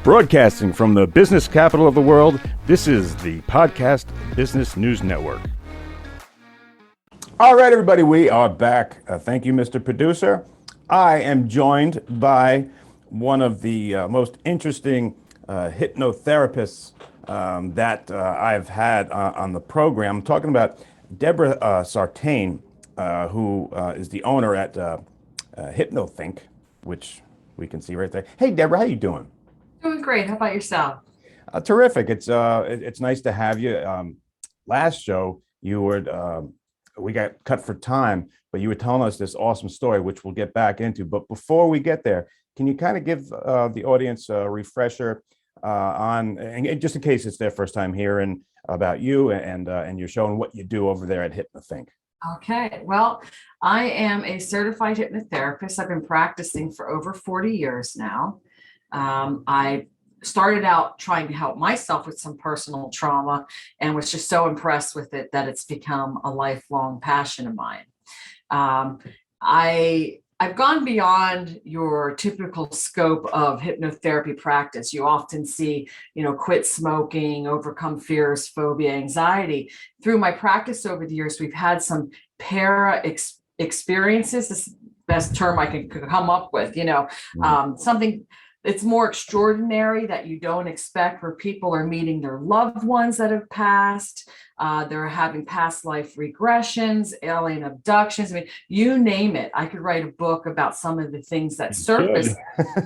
Broadcasting from the business capital of the world, this is the Podcast Business News Network. All right, everybody, we are back. Thank you, Mr. Producer. I am joined by one of the most interesting hypnotherapists that I've had on the program. I'm talking about Debora Sartain, who is the owner at Hypnothinc, which we can see right there. Hey, Debora, how you doing? Doing great. How about yourself? Terrific. It's nice to have you. Last show, you were we got cut for time, but you were telling us this awesome story, which we'll get back into. But before we get there, can you kind of give the audience a refresher on, and just in case it's their first time hearing about you and your show and what you do over there at Hypnothinc? Okay. Well, I am a certified hypnotherapist. I've been practicing for over 40 years now. I started out trying to help myself with some personal trauma and was just so impressed with it that it's become a lifelong passion of mine. I've gone beyond your typical scope of hypnotherapy practice. You often see, quit smoking, overcome fears, phobia, anxiety. Through my practice over the years, we've had some experiences. This is the best term I could come up with, something it's more extraordinary that you don't expect, where people are meeting their loved ones that have passed. They're having past life regressions, alien abductions. I mean, you name it. I could write a book about some of the things that surface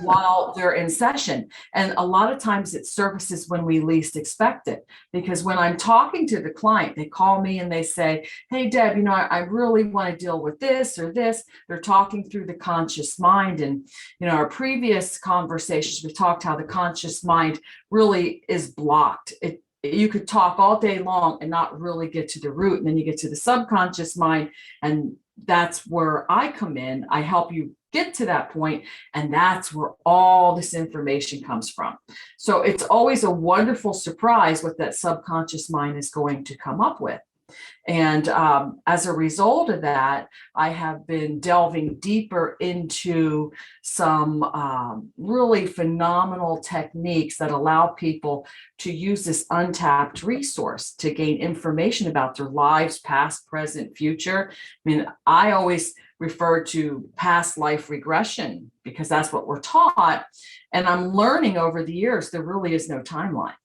while they're in session. And a lot of times it surfaces when we least expect it. Because when I'm talking to the client, they call me and they say, hey, Deb, I really want to deal with this or this. They're talking through the conscious mind. And, our previous conversations, we talked how the conscious mind really is blocked. You could talk all day long and not really get to the root. And then you get to the subconscious mind. And that's where I come in. I help you get to that point. And that's where all this information comes from. So it's always a wonderful surprise what that subconscious mind is going to come up with. And as a result of that, I have been delving deeper into some really phenomenal techniques that allow people to use this untapped resource to gain information about their lives, past, present, future. I mean, I always refer to past life regression because that's what we're taught. And I'm learning over the years, there really is no timeline.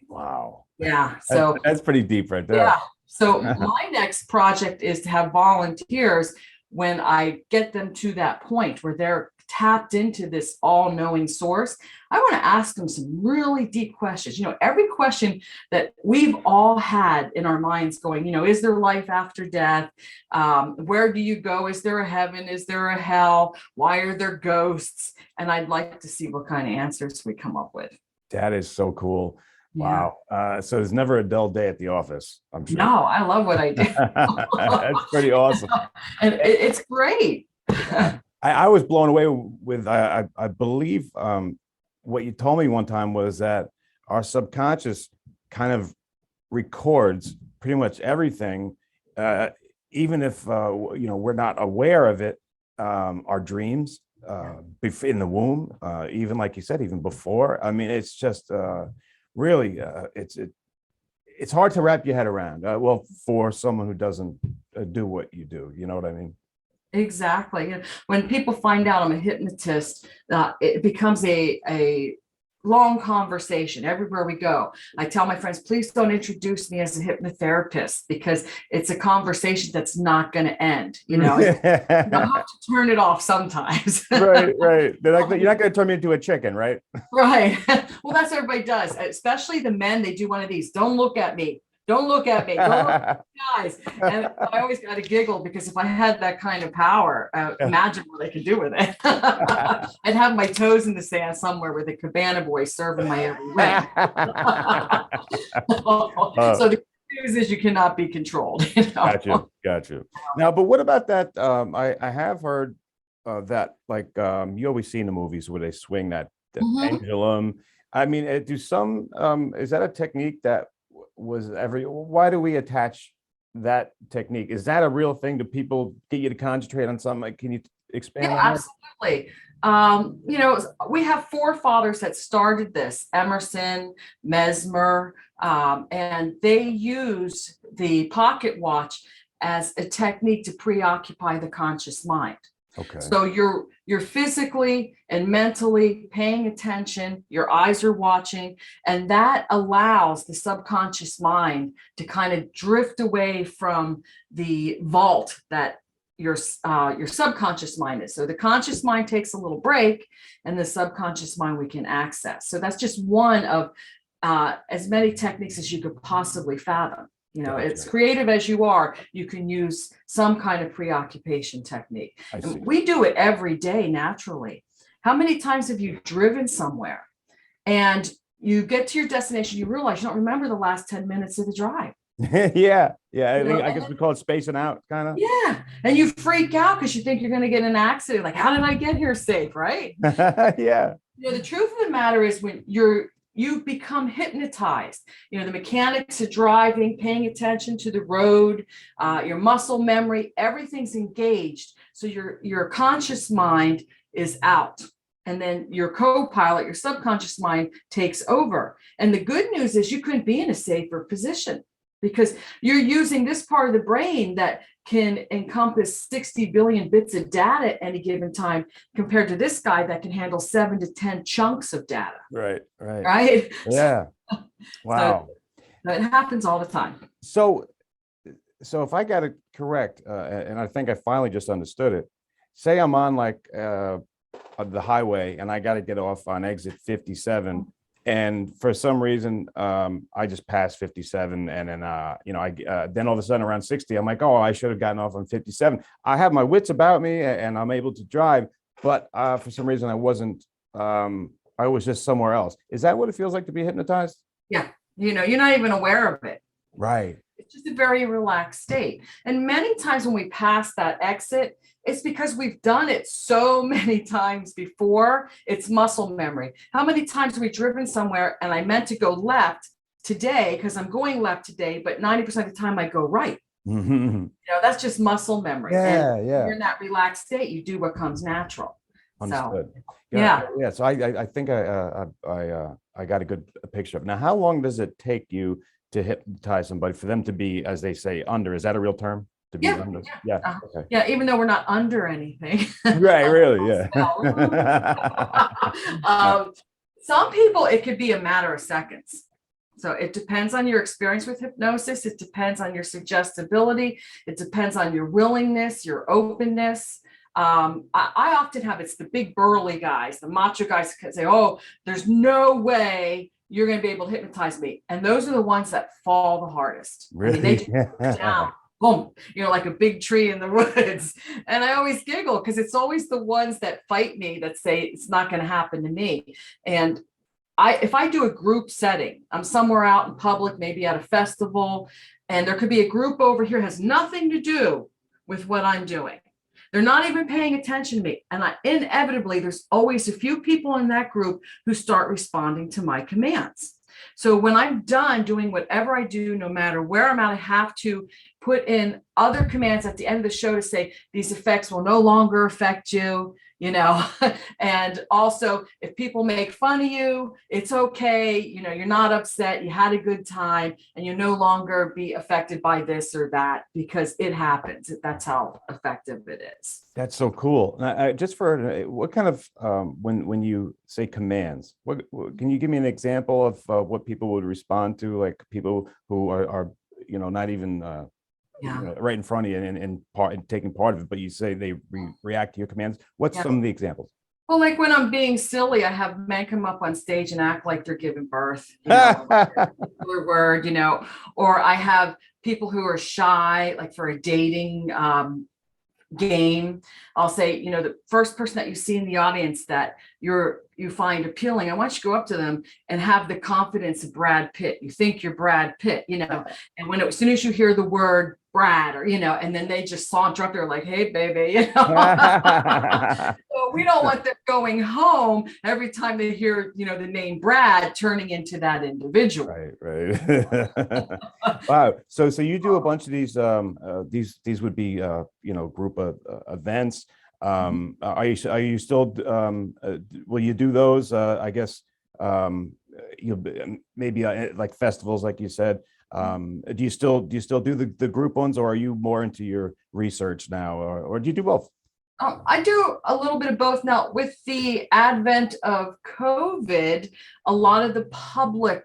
Wow. Yeah. So that's pretty deep right there. Yeah. So my next project is to have volunteers when I get them to that point where they're tapped into this all-knowing source. I want to ask them some really deep questions. Every question that we've all had in our minds going, is there life after death? Where do you go? Is there a heaven? Is there a hell? Why are there ghosts? And I'd like to see what kind of answers we come up with. That is so cool. Yeah. Wow. So there's never a dull day at the office, I'm sure. No, I love what I do. That's pretty awesome. And it's great. I was blown away with, I believe what you told me one time was that our subconscious kind of records pretty much everything, even if, we're not aware of it, our dreams in the womb, even like you said, even before. I mean, it's just... really, it's hard to wrap your head around. Well, for someone who doesn't do what you do, you know what I mean? Exactly. When people find out I'm a hypnotist, it becomes a long conversation everywhere we go. I tell my friends, please don't introduce me as a hypnotherapist because it's a conversation that's not going to end. You have to turn it off sometimes. Right. You're not going to turn me into a chicken, right? Right. Well, that's what everybody does, especially the men. They do one of these. Don't look at me. Don't look at me. Don't look at my eyes. And I always got to giggle because if I had that kind of power, imagine what I could do with it. I'd have my toes in the sand somewhere with a cabana boy serving my every whim. So the good news is you cannot be controlled. Got you. Now, but what about that? I have heard that, like you always see in the movies where they swing that pendulum. I mean, is that a technique that why do we attach that technique? Is that a real thing? Do people get you to concentrate on something? Like, can you expand on that? Absolutely. We have forefathers that started this, Emerson, Mesmer, and they use the pocket watch as a technique to preoccupy the conscious mind. Okay. So you're physically and mentally paying attention, your eyes are watching, and that allows the subconscious mind to kind of drift away from the vault that your subconscious mind is. So the conscious mind takes a little break, and the subconscious mind we can access. So that's just one of as many techniques as you could possibly fathom. Gotcha. It's creative as you are, you can use some kind of preoccupation technique. And we do it every day naturally. How many times have you driven somewhere and you get to your destination, you realize you don't remember the last 10 minutes of the drive? Yeah. I guess we call it spacing out, kind of. Yeah. And you freak out because you think you're going to get in an accident. Like, how did I get here safe? Right. Yeah. The truth of the matter is when you become hypnotized. The mechanics of driving, paying attention to the road, your muscle memory, everything's engaged. So your conscious mind is out. And then your co-pilot, your subconscious mind, takes over. And the good news is you couldn't be in a safer position because you're using this part of the brain that can encompass 60 billion bits of data at any given time compared to this guy that can handle 7 to 10 chunks of data. Right. So Yeah. Wow. it happens all the time. So if I got it correct, and I think I finally just understood it, say I'm on like the highway and I got to get off on exit 57. And for some reason, I just passed 57, and then then all of a sudden around 60, I'm like, oh, I should have gotten off on 57. I have my wits about me, and I'm able to drive, but for some reason, I wasn't. I was just somewhere else. Is that what it feels like to be hypnotized? Yeah, you're not even aware of it. Right. It's just a very relaxed state. And many times when we pass that exit, it's because we've done it so many times before. It's muscle memory. How many times have we driven somewhere and I meant to go left today because I'm going left today, but 90% of the time I go right. Mm-hmm. That's just muscle memory. Yeah. And you're in that relaxed state. You do what comes natural. Understood. So, Yeah. So I think I got a good picture of it. Now, how long does it take you to hypnotize somebody, for them to be, as they say, under? Is that a real term? To be under? Yeah. Okay. Yeah, even though we're not under anything. Right. Really. Yeah. Some people, it could be a matter of seconds. So it depends on your experience with hypnosis. It depends on your suggestibility. It depends on your willingness, your openness. I often have, it's the big burly guys, the macho guys that say, oh, there's no way you're going to be able to hypnotize me. And those are the ones that fall the hardest. Really? I mean, they just down, boom, like a big tree in the woods. And I always giggle because it's always the ones that fight me that say it's not going to happen to me. And if I do a group setting, I'm somewhere out in public, maybe at a festival, and there could be a group over here has nothing to do with what I'm doing. They're not even paying attention to me. And inevitably, there's always a few people in that group who start responding to my commands. So when I'm done doing whatever I do, no matter where I'm at, I have to put in other commands at the end of the show to say, these effects will no longer affect you, and also if people make fun of you, it's okay. You're not upset. You had a good time and you no longer be affected by this or that because it happens. That's how effective it is. That's so cool. Just for what kind of, when you say commands, what can you give me an example of what people would respond to, like people who are not even right in front of you and taking part of it, but you say they react to your commands. What's some of the examples? Well, like when I'm being silly, I have men come up on stage and act like they're giving birth, word, or I have people who are shy, like for a dating game. I'll say, the first person that you see in the audience that you find appealing, I want you to go up to them and have the confidence of Brad Pitt. You think you're Brad Pitt, and as soon as you hear the word Brad or, and then they just saunter up there like, hey, baby, So we don't want them going home every time they hear, the name Brad turning into that individual. Right. Wow. So you do a bunch of these would be, group events. Are you still will you do those? I guess you maybe like festivals, like you said. Do you still do the group ones, or are you more into your research now, or do you do both? I do a little bit of both now. With the advent of COVID, a lot of the public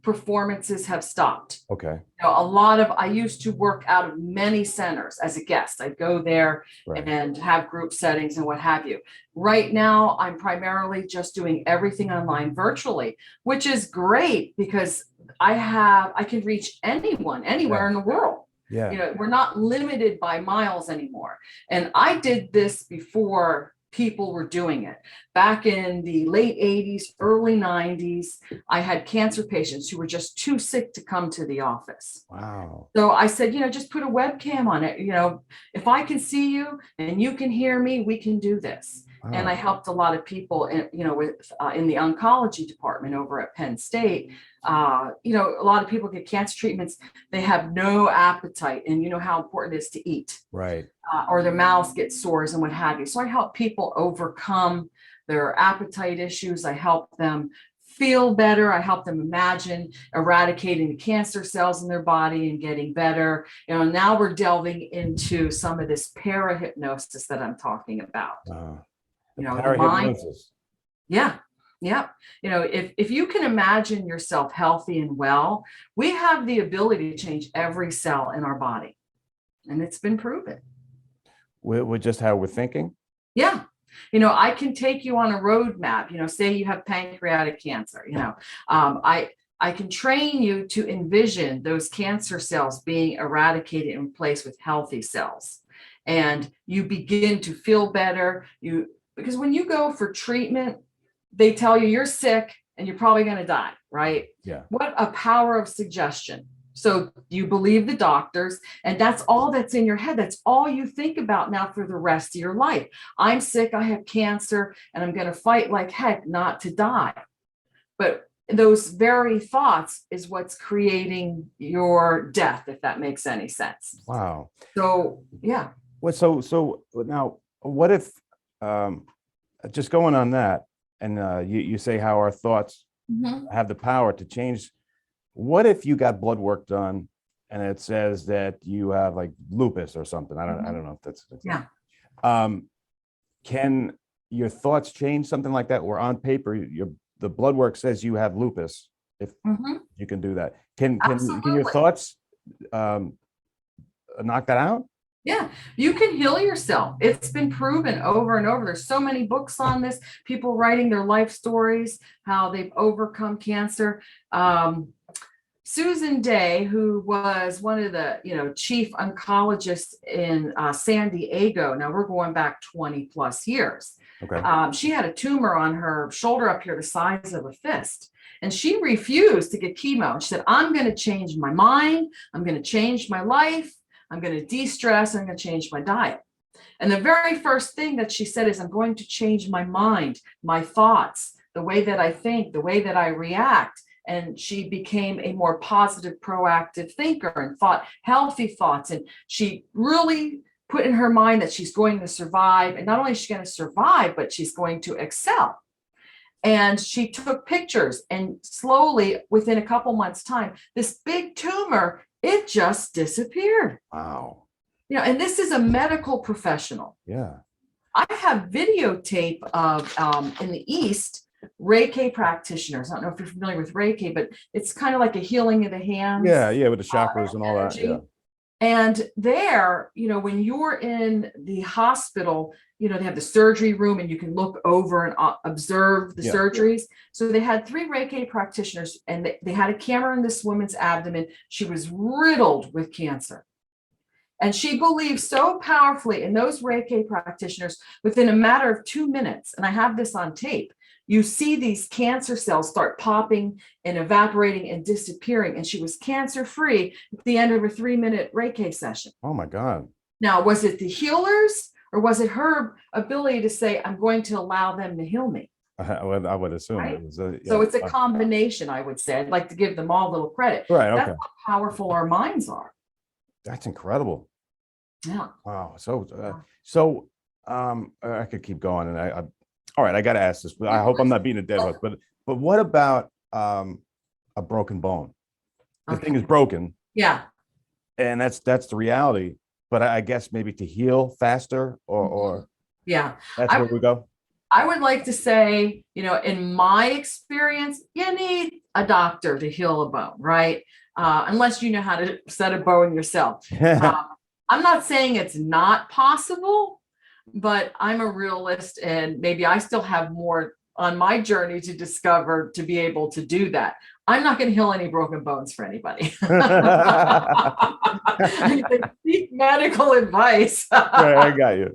performances have stopped. Okay. I used to work out of many centers as a guest. I'd go there Right. and have group settings and what have you. Right now, I'm primarily just doing everything online virtually, which is great because I can reach anyone, anywhere in the world. Yeah. We're not limited by miles anymore. And I did this before people were doing it. Back in the late 80s, early 90s, I had cancer patients who were just too sick to come to the office. Wow. So I said, just put a webcam on it. If I can see you and you can hear me, we can do this. Wow. And I helped a lot of people, in the oncology department over at Penn State. A lot of people get cancer treatments. They have no appetite, and you know how important it is to eat. Right. Or their mouths get sores and what have you. So I help people overcome their appetite issues. I help them feel better. I help them imagine eradicating the cancer cells in their body and getting better. Now we're delving into some of this parahypnosis that I'm talking about. The mind. Yeah. Yeah. If you can imagine yourself healthy and well, we have the ability to change every cell in our body. And it's been proven. With just how we're thinking? Yeah. I can take you on a roadmap, say you have pancreatic cancer, I can train you to envision those cancer cells being eradicated and replaced with healthy cells. And you begin to feel better. Because when you go for treatment, they tell you you're sick and you're probably going to die, right? Yeah. What a power of suggestion. So you believe the doctors, and that's all that's in your head. That's all you think about now for the rest of your life. I'm sick, I have cancer, and I'm going to fight like heck not to die. But those very thoughts is what's creating your death, if that makes any sense. Wow. So, yeah. Well, so now what if, just going on that, and you say how our thoughts have the power to change. What if you got blood work done and it says that you have like lupus or something? I don't know if that's yeah. Can your thoughts change something like that? Where on paper the blood work says you have lupus. If you can do that, can your thoughts knock that out? Yeah, you can heal yourself. It's been proven over and over. There's so many books on this, people writing their life stories, how they've overcome cancer. Susan Day, who was one of the chief oncologists in San Diego. Now we're going back 20 plus years. Okay. She had a tumor on her shoulder up here the size of a fist. And she refused to get chemo. She said, I'm going to change my mind. I'm going to change my life. I'm going to de-stress. I'm going to change my diet. And the very first thing that she said is, I'm going to change my mind, my thoughts, the way that I think, the way that I react. And she became a more positive, proactive thinker and thought healthy thoughts. And she really put in her mind that she's going to survive. And not only is she going to survive, but she's going to excel. And she took pictures, and slowly, within a couple months' time, this big tumor, it just disappeared. Wow. And this is a medical professional. Yeah. I have videotape of in the East, Reiki practitioners. I don't know if you're familiar with Reiki, but it's kind of like a healing of the hands. Yeah, with the chakras and all energy. that. Yeah. And there, when you're in the hospital, they have the surgery room and you can look over and observe the surgeries. So they had 3 Reiki practitioners, and they had a camera in this woman's abdomen. She was riddled with cancer. And she believed so powerfully in those Reiki practitioners, within a matter of 2 minutes, and I have this on tape, you see these cancer cells start popping and evaporating and disappearing. And she was cancer-free at the end of a 3-minute Reiki session. Oh my God. Now, was it the healers, or was it her ability to say, I'm going to allow them to heal me? I would assume. Right? It was So it's a combination, I would say. I'd like to give them all a little credit. Right. Okay. That's how powerful our minds are. That's incredible. Yeah. Wow. So I could keep going, and all right, I got to ask this, but I hope I'm not being a dead horse. But what about a broken bone? The thing is broken, Yeah. and that's the reality. But I guess maybe to heal faster, or Yeah. that's where we go. I would like to say, in my experience, you need a doctor to heal a bone, right? Unless you know how to set a bone yourself. I'm not saying it's not possible, but I'm a realist and maybe I still have more on my journey to discover to be able to do that. I'm not going to heal any broken bones for anybody. Seek medical advice. Right, I got you.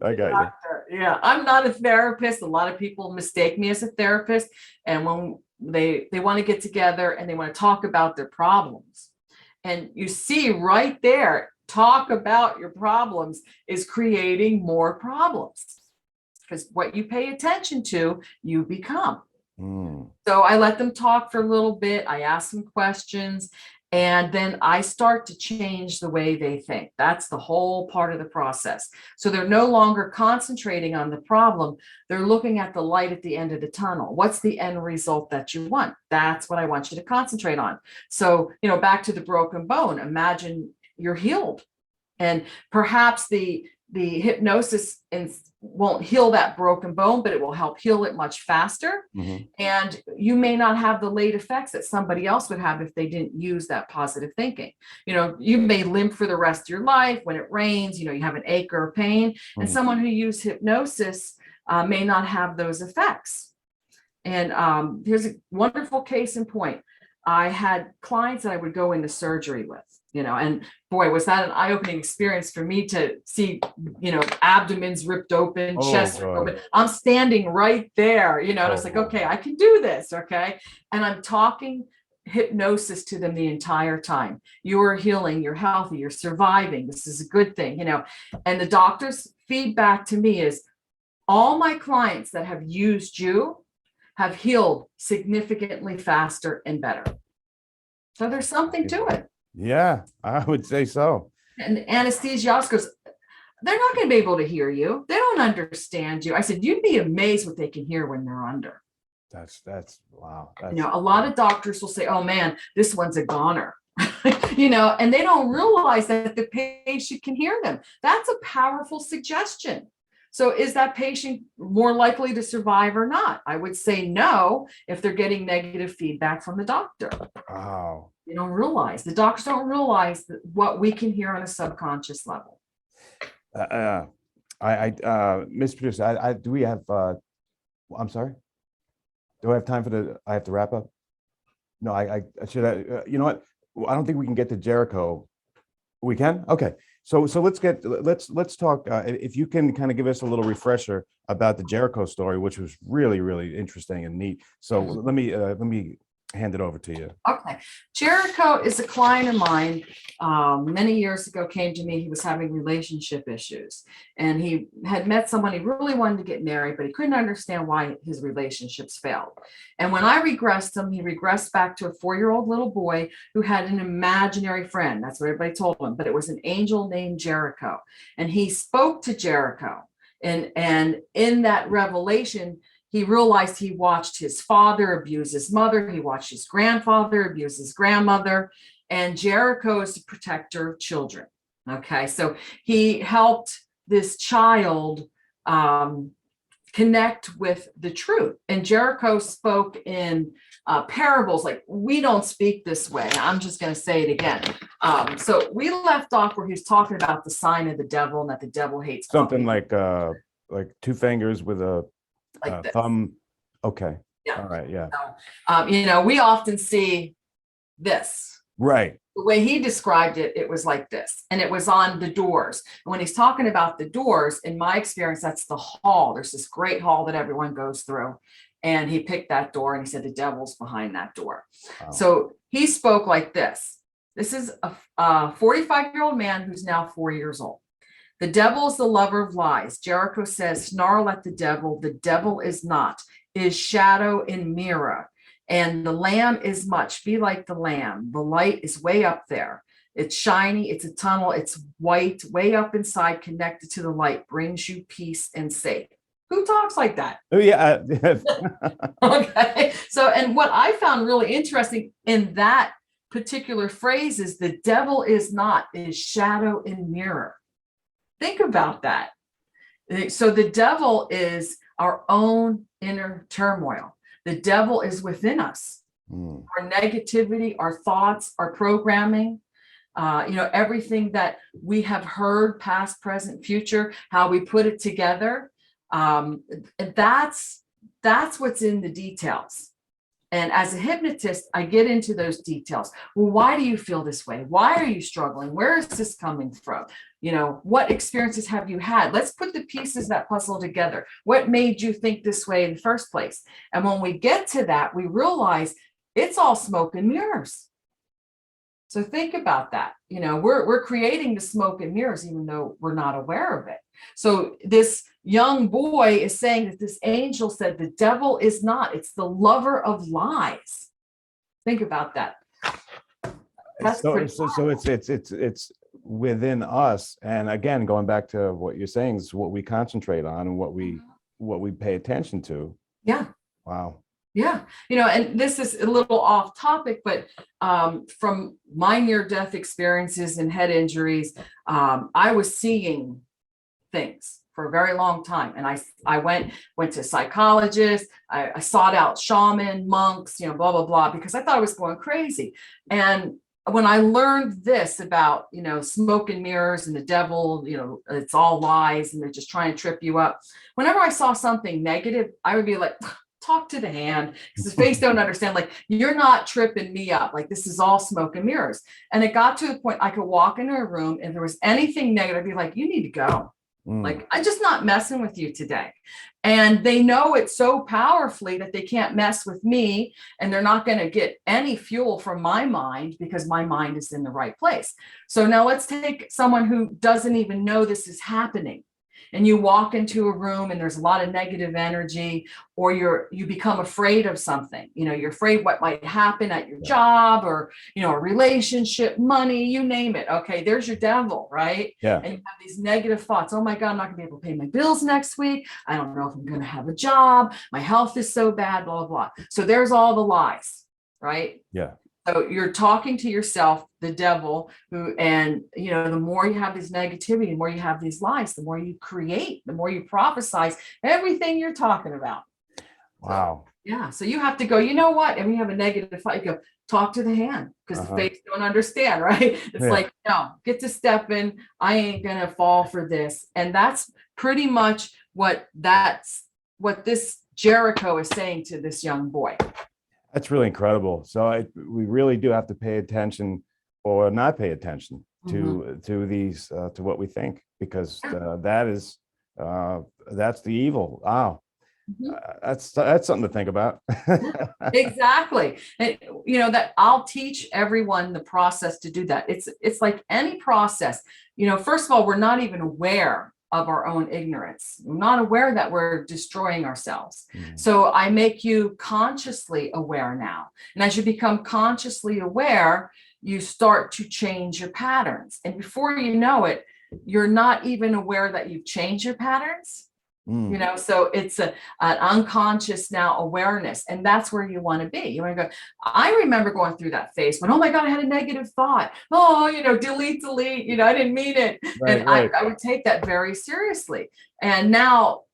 Yeah, I'm not a therapist. A lot of people mistake me as a therapist. And when they want to get together and they want to talk about their problems. And you see right there, talk about your problems is creating more problems. Because what you pay attention to, you become. So I let them talk for a little bit. I ask them questions, and then I start to change the way they think. That's the whole part of the process. So they're no longer concentrating on the problem. They're looking at the light at the end of the tunnel. What's the end result that you want? That's what I want you to concentrate on. So, back to the broken bone, imagine you're healed. And perhaps the hypnosis won't heal that broken bone, but it will help heal it much faster. And you may not have the late effects that somebody else would have if they didn't use that positive thinking. You may limp for the rest of your life. When it rains, you have an ache or a pain. And someone who used hypnosis may not have those effects. And here's a wonderful case in point. I had clients that I would go into surgery with, and boy, was that an eye-opening experience for me to see, abdomens ripped open, chest ripped open. I'm standing right there, and I was like, okay, I can do this. Okay. And I'm talking hypnosis to them the entire time. You're healing, you're healthy, you're surviving. This is a good thing, and the doctor's feedback to me is all my clients that have used you have healed significantly faster and better. So there's something to it. Yeah, I would say so. And the anesthesiologist goes, they're not going to be able to hear you. They don't understand you. I said, you'd be amazed what they can hear when they're under. That's wow. A lot of doctors will say, oh man, this one's a goner. And they don't realize that the patient can hear them. That's a powerful suggestion. So is that patient more likely to survive or not? I would say no if they're getting negative feedback from the doctor. Wow. The doctors don't realize what we can hear on a subconscious level. Miss Producer, do we have, I'm sorry? Do I have time I have to wrap up? No, I should, you know what? I don't think we can get to Jericho. We can? Okay. So let's talk, if you can kind of give us a little refresher about the Jericho story, which was really, really interesting and neat. So let me hand it over to you. Okay. Jericho is a client of mine. Many years ago came to me. He was having relationship issues and he had met someone he really wanted to get married, but he couldn't understand why his relationships failed. And when I regressed him, he regressed back to a 4-year-old little boy who had an imaginary friend. That's what everybody told him, but it was an angel named Jericho. And he spoke to Jericho. And in that revelation, he realized he watched his father abuse his mother. He watched his grandfather abuse his grandmother. And Jericho is the protector of children. Okay, so he helped this child connect with the truth. And Jericho spoke in parables, like, we don't speak this way. I'm just going to say it again. So we left off where he was talking about the sign of the devil and that the devil hates something like 2 fingers with a like thumb. Okay. Yeah. All right. Yeah. So, we often see this. Right. The way he described it, it was like this, and it was on the doors. And when he's talking about the doors, in my experience, that's the hall. There's this great hall that everyone goes through. And he picked that door and he said, the devil's behind that door. Wow. So he spoke like this. This is a 45-year-old man who's now 4 years old. The devil is the lover of lies. Jericho says, snarl at the devil is not, is shadow in mirror. And the lamb is much, be like the lamb. The light is way up there. It's shiny, it's a tunnel, it's white, way up inside, connected to the light, brings you peace and safe. Who talks like that? Oh yeah. Okay. So, and what I found really interesting in that particular phrase is the devil is not, is shadow and mirror. Think about that. So the devil is our own inner turmoil. The devil is within us. Our negativity, our thoughts, our programming, everything that we have heard, past, present, future, how we put it together. That's what's in the details. And as a hypnotist, I get into those details. Well, why do you feel this way? Why are you struggling? Where is this coming from? What experiences have you had? Let's put the pieces of that puzzle together. What made you think this way in the first place? And when we get to that, we realize it's all smoke and mirrors. So think about that. We're creating the smoke and mirrors, even though we're not aware of it. So this young boy is saying that this angel said the devil is not, it's the lover of lies. Think about that. That's so pretty it's within us. And again, going back to what you're saying, is what we concentrate on and what we pay attention to. Yeah. Wow. Yeah. And this is a little off topic, but from my near-death experiences and head injuries, I was seeing things for a very long time. And I went to psychologists, I sought out shaman, monks, blah, blah, blah, because I thought I was going crazy. And when I learned this about, smoke and mirrors and the devil, it's all lies and they're just trying to trip you up. Whenever I saw something negative, I would be like, talk to the hand, because the face don't understand, like, you're not tripping me up, like this is all smoke and mirrors. And it got to the point I could walk into a room and if there was anything negative, I'd be like, you need to go. Like, I'm just not messing with you today. And they know it so powerfully that they can't mess with me, and they're not going to get any fuel from my mind because my mind is in the right place. So now let's take someone who doesn't even know this is happening. And you walk into a room and there's a lot of negative energy, or you become afraid of something. You're afraid what might happen at your job, or a relationship, money, you name it. Okay, there's your devil, right? Yeah. And you have these negative thoughts. Oh my God, I'm not gonna be able to pay my bills next week. I don't know if I'm gonna have a job. My health is so bad, blah, blah, blah. So there's all the lies, right? Yeah. So you're talking to yourself, the devil, and the more you have this negativity, the more you have these lies, the more you create, the more you prophesize everything you're talking about. Wow. So, yeah. So you have to go, you know what? And we have a negative thought, you go, talk to the hand, because the face don't understand, right? It's like, no, get to stepping. I ain't going to fall for this. And that's pretty much what this Jericho is saying to this young boy. That's really incredible. So we really do have to pay attention, or not pay attention to these, to what we think, because that's the evil. Wow. That's something to think about. Exactly. And that I'll teach everyone the process to do that. It's like any process. First of all, we're not even aware of our own ignorance. We're not aware that we're destroying ourselves. So I make you consciously aware now. And as you become consciously aware, you start to change your patterns. And before you know it, you're not even aware that you've changed your patterns. So it's an unconscious now awareness. And that's where you want to be. You want to go, I remember going through that phase when, oh my God, I had a negative thought. Oh, delete, I didn't mean it. Right, and right. I would take that very seriously. And now,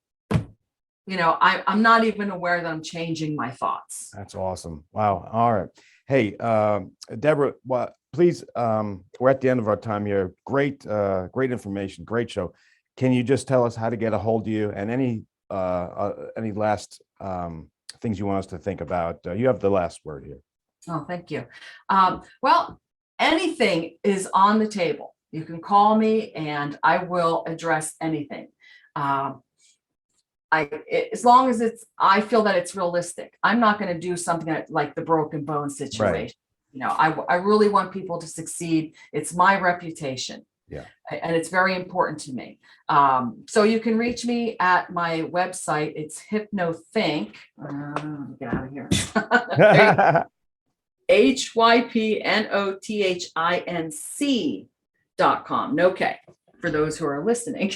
I'm not even aware that I'm changing my thoughts. That's awesome. Wow. All right. Hey, Debora, please, we're at the end of our time here. Great information, great show. Can you just tell us how to get a hold of you, and any last things you want us to think about? You have the last word here. Oh, thank you. Well, anything is on the table. You can call me and I will address anything. As long as I feel that it's realistic. I'm not going to do something like the broken bone situation. Right. I really want people to succeed. It's my reputation. Yeah. And it's very important to me. So you can reach me at my website. It's Hypnothinc. Get out of here. hypnothinc.com. No K for those who are listening.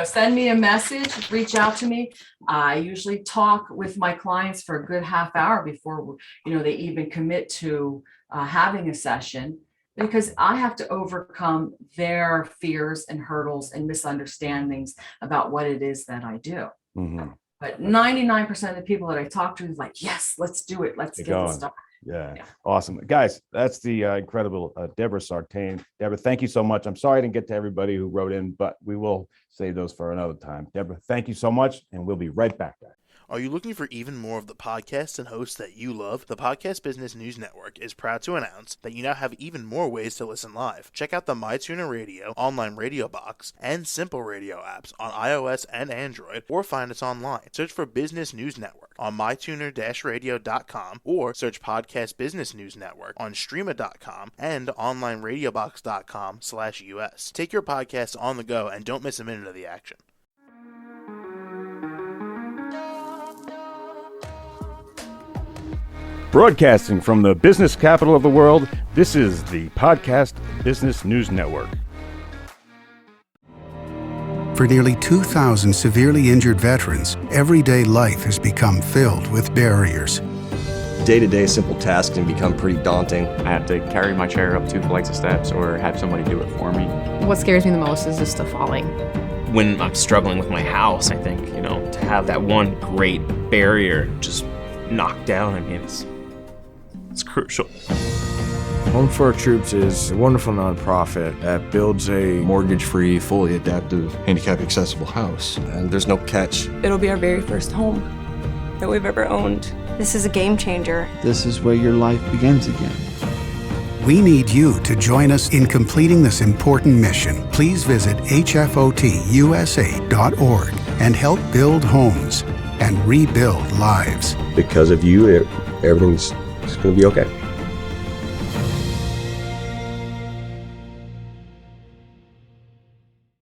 Send me a message, reach out to me. I usually talk with my clients for a good half hour before, they even commit to having a session, because I have to overcome their fears and hurdles and misunderstandings about what it is that I do. But 99% of the people that I talk to is like, yes, let's do it. Let's get this started. Yeah. Awesome. Guys, that's the incredible Debora Sartain. Debora, thank you so much. I'm sorry I didn't get to everybody who wrote in, but we will save those for another time. Debora, thank you so much, and we'll be right back. Are you looking for even more of the podcasts and hosts that you love? The Podcast Business News Network is proud to announce that you now have even more ways to listen live. Check out the MyTuner Radio, online radio box, and Simple Radio apps on iOS and Android, or find us online. Search for Business News Network on mytuner-radio.com, or search Podcast Business News Network on streama.com and onlineradiobox.com/US. Take your podcast on the go and don't miss a minute of the action. Broadcasting from the business capital of the world, this is the Podcast Business News Network. For nearly 2,000 severely injured veterans, everyday life has become filled with barriers. Day-to-day simple tasks can become pretty daunting. I have to carry my chair up 2 flights of steps or have somebody do it for me. What scares me the most is just the falling. When I'm struggling with my house, I think, to have that one great barrier just knocked down, it's crucial. Home for Our Troops is a wonderful nonprofit that builds a Mortgage-free, fully adaptive, handicap-accessible house. And there's no catch. It'll be our very first home that we've ever owned. This is a game changer. This is where your life begins again. We need you to join us in completing this important mission. Please visit hfotusa.org and help build homes and rebuild lives. Because of you, everything's going to be okay.